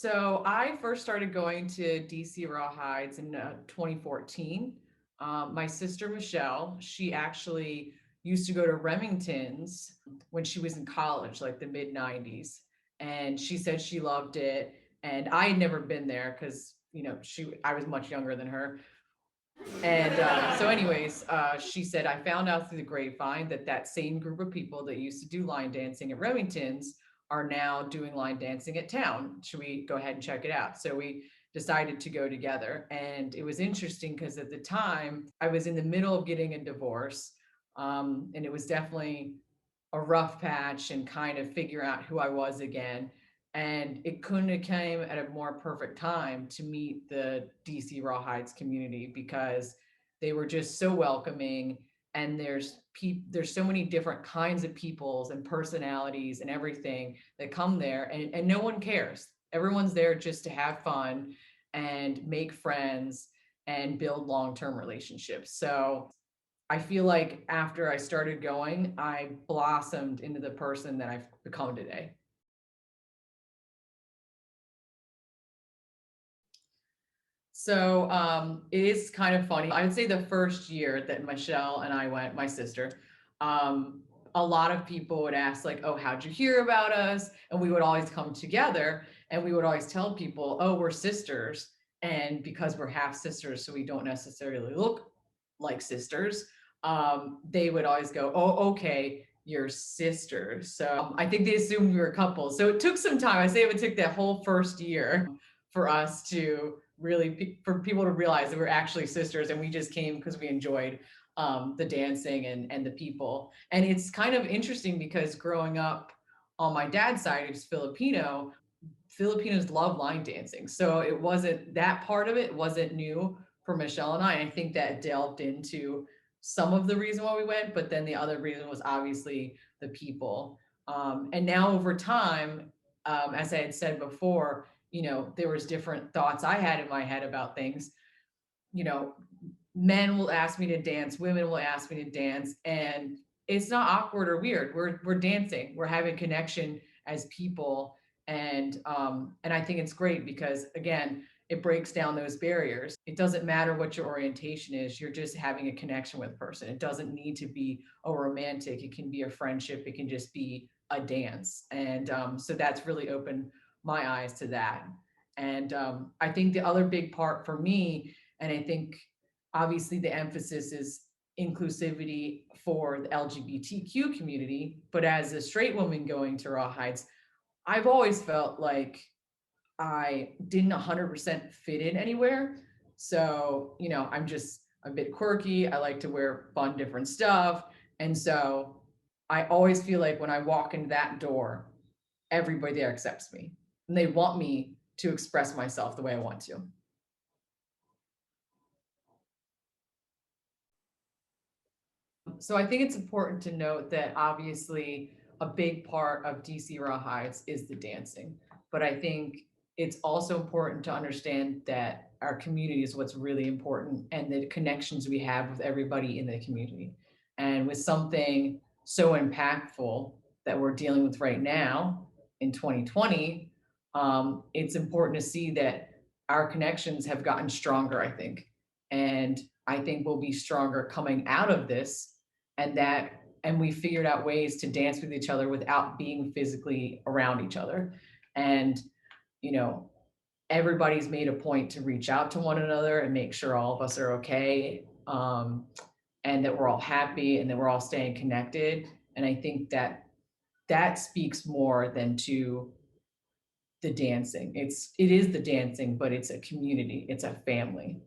So I first started going to DC Rawhides in 2014. My sister Michelle, she actually used to go to Remington's when she was in college, like the mid 90s. And she said she loved it. And I had never been there because, I was much younger than her. And she said, I found out through the grapevine that that same group of people that used to do line dancing at Remington's are now doing line dancing at town. Should we go ahead and check it out? So we decided to go together. And it was interesting because at the time I was in the middle of getting a divorce. And it was definitely a rough patch and kind of figure out who I was again. And it couldn't have came at a more perfect time to meet the DC Rawhides community because they were just so welcoming. And there's so many different kinds of peoples and personalities and everything that come there, and no one cares. Everyone's there just to have fun and make friends and build long-term relationships. So I feel like after I started going, I blossomed into the person that I've become today. So it is kind of funny. I would say the first year that Michelle and I went, my sister, um, a lot of people would ask, like, oh, how'd you hear about us? And we would always come together and we would always tell people, oh, we're sisters. And because we're half sisters, so we don't necessarily look like sisters, they would always go, oh, okay, you're sisters. So I think they assumed we were couples. So it took some time. I say it would take that whole first year for us to really for people to realize that we're actually sisters and we just came because we enjoyed the dancing and the people. And it's kind of interesting because growing up on my dad's side, who's Filipino, Filipinos love line dancing. So it wasn't that part of it wasn't new for Michelle and I. I think that delved into some of the reason why we went, but then the other reason was obviously the people. And now over time, as I had said before, there was different thoughts I had in my head about things. You know, Men will ask me to dance, women will ask me to dance, and it's not awkward or weird. We're dancing, we're having connection as people, and I think it's great because again, it breaks down those barriers. It doesn't matter what your orientation is, you're just having a connection with a person. It doesn't need to be a romantic, it can be a friendship, it can just be a dance. And so that's really opened my eyes to that. And I think the other big part for me, and I think obviously the emphasis is inclusivity for the LGBTQ community, but as a straight woman going to Rawhides, I've always felt like I didn't 100% fit in anywhere. So, I'm just a bit quirky. I like to wear fun, different stuff. And so I always feel like when I walk in that door, everybody there accepts me and they want me to express myself the way I want to. So I think it's important to note that obviously a big part of DC Raw Heights is the dancing. But I think it's also important to understand that our community is what's really important and the connections we have with everybody in the community. And with something so impactful that we're dealing with right now in 2020, it's important to see that our connections have gotten stronger, I think. And I think we'll be stronger coming out of this, and we figured out ways to dance with each other without being physically around each other. And you know everybody's made a point to reach out to one another and make sure all of us are okay, and that we're all happy and that we're all staying connected. And I think that that speaks more than to the dancing. It is the dancing, but it's a community, it's a family.